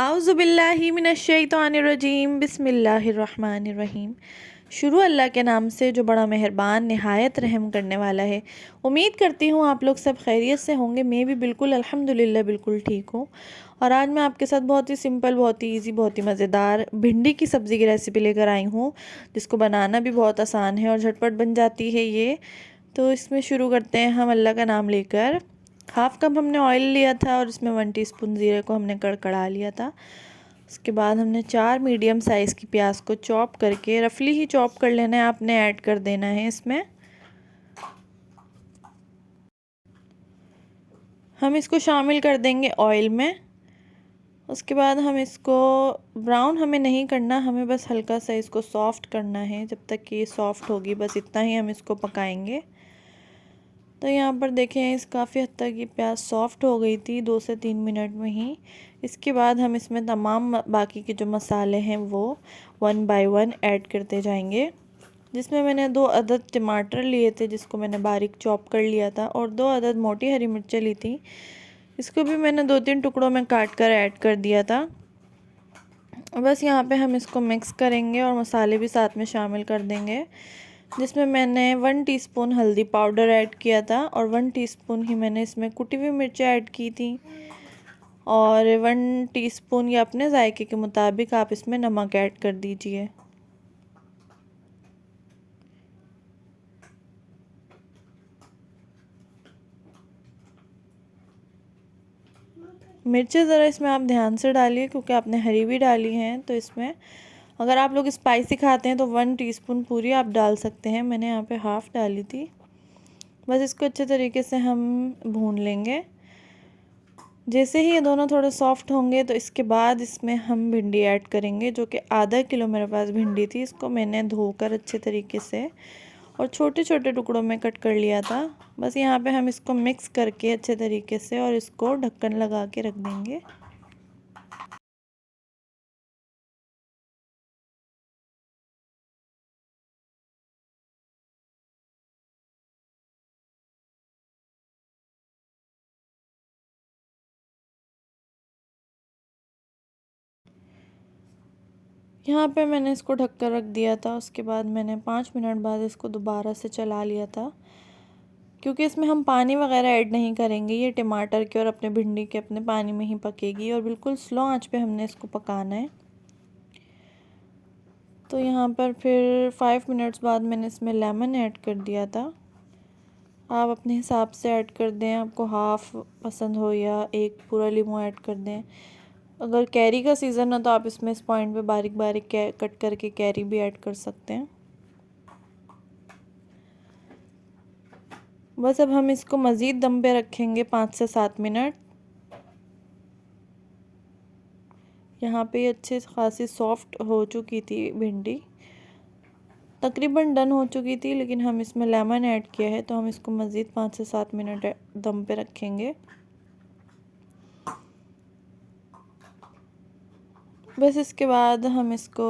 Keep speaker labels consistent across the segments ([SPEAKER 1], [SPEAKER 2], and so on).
[SPEAKER 1] आउज़ुबिल्लाहि मिनश्शैतानिर्रजीम बिस्मिल्लाहिर्रहमानिर्रहीम। शुरू अल्लाह के नाम से जो बड़ा मेहरबान नहायत रहम करने वाला है। उम्मीद करती हूँ आप लोग सब खैरियत से होंगे। मैं भी बिल्कुल अल्हम्दुलिल्लाह बिल्कुल ठीक हूँ। और आज मैं आपके साथ बहुत ही सिंपल, बहुत ही इजी, बहुत ही मज़ेदार भिंडी की सब्ज़ी की रेसिपी लेकर आई हूँ, जिसको बनाना भी बहुत आसान है और झटपट बन जाती है ये। तो इसमें शुरू करते हैं हम अल्लाह का नाम लेकर। हाफ़ कप हमने ऑयल लिया था और इसमें 1 टीस्पून ज़ीरे को हमने कड़कड़ा लिया था। उसके बाद हमने 4 मीडियम साइज़ की प्याज को चॉप करके, रफली ही चॉप कर लेना है, आपने ऐड कर देना है इसमें। हम इसको शामिल कर देंगे ऑयल में। उसके बाद हम इसको ब्राउन हमें नहीं करना, हमें बस हल्का सा इसको सॉफ़्ट करना है। जब तक कि ये सॉफ़्ट होगी बस इतना ही हम इसको पकाएंगे। तो यहाँ पर देखें इस काफ़ी हद तक ये प्याज सॉफ़्ट हो गई थी 2 से 3 मिनट में ही। इसके बाद हम इसमें तमाम बाकी के जो मसाले हैं वो 1 बाय 1 ऐड करते जाएंगे। जिसमें मैंने 2 अदद टमाटर लिए थे जिसको मैंने बारीक चॉप कर लिया था, और 2 अदद मोटी हरी मिर्चें ली थी, इसको भी मैंने 2-3 टुकड़ों में काट कर ऐड कर दिया था। बस यहाँ पे हम इसको मिक्स करेंगे और मसाले भी साथ में शामिल कर देंगे, जिसमें मैंने 1 टीस्पून हल्दी पाउडर ऐड किया था और 1 टीस्पून ही मैंने इसमें कुटी हुई मिर्चें ऐड की थी, और 1 टीस्पून या अपने जायके के मुताबिक आप इसमें नमक ऐड कर दीजिए। मिर्चें ज़रा इसमें आप ध्यान से डालिए क्योंकि आपने हरी भी डाली हैं, तो इसमें अगर आप लोग स्पाइसी खाते हैं तो 1 टीस्पून पूरी आप डाल सकते हैं। मैंने यहाँ पे हाफ़ डाली थी। बस इसको अच्छे तरीके से हम भून लेंगे। जैसे ही ये दोनों थोड़े सॉफ्ट होंगे तो इसके बाद इसमें हम भिंडी ऐड करेंगे, जो कि आधा किलो मेरे पास भिंडी थी। इसको मैंने धोकर अच्छे तरीके से और छोटे छोटे टुकड़ों में कट कर लिया था। बस यहाँ पे हम इसको मिक्स करके अच्छे तरीके से और इसको ढक्कन लगा के रख देंगे। यहाँ पे मैंने इसको ढक कर रख दिया था। उसके बाद मैंने 5 मिनट बाद इसको दोबारा से चला लिया था, क्योंकि इसमें हम पानी वगैरह ऐड नहीं करेंगे। ये टमाटर के और अपने भिंडी के अपने पानी में ही पकेगी और बिल्कुल स्लो आंच पे हमने इसको पकाना है। तो यहाँ पर फिर 5 मिनट्स बाद मैंने इसमें लेमन ऐड कर दिया था। आप अपने हिसाब से ऐड कर दें, आपको हाफ़ पसंद हो या एक पूरा लीमू ऐड कर दें। अगर कैरी का सीज़न है तो आप इसमें इस पॉइंट पे बारीक बारीक कट करके कैरी भी ऐड कर सकते हैं। बस अब हम इसको मज़ीद दम पे रखेंगे 5 से 7 मिनट। यहाँ पे अच्छे खासी सॉफ्ट हो चुकी थी भिंडी, तकरीबन डन हो चुकी थी, लेकिन हम इसमें लेमन ऐड किया है तो हम इसको मज़ीद 5 से 7 मिनट दम पे रखेंगे। बस इसके बाद हम इसको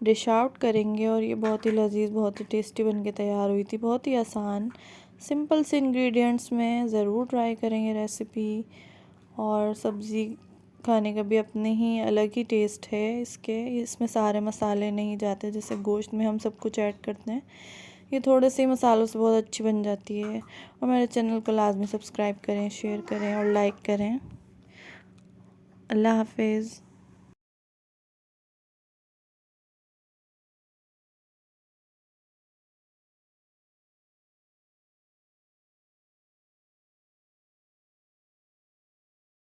[SPEAKER 1] डिश आउट करेंगे और ये बहुत ही लजीज, बहुत ही टेस्टी बन के तैयार हुई थी। बहुत ही आसान सिंपल से इंग्रेडिएंट्स में ज़रूर ट्राई करेंगे रेसिपी। और सब्ज़ी खाने का भी अपने ही अलग ही टेस्ट है इसके। इसमें सारे मसाले नहीं जाते, जैसे गोश्त में हम सब कुछ ऐड करते हैं, ये थोड़े से मसालों से बहुत अच्छी बन जाती है। और मेरे चैनल को लाजमी सब्सक्राइब करें, शेयर करें और लाइक करें। अल्लाह हाफिज़।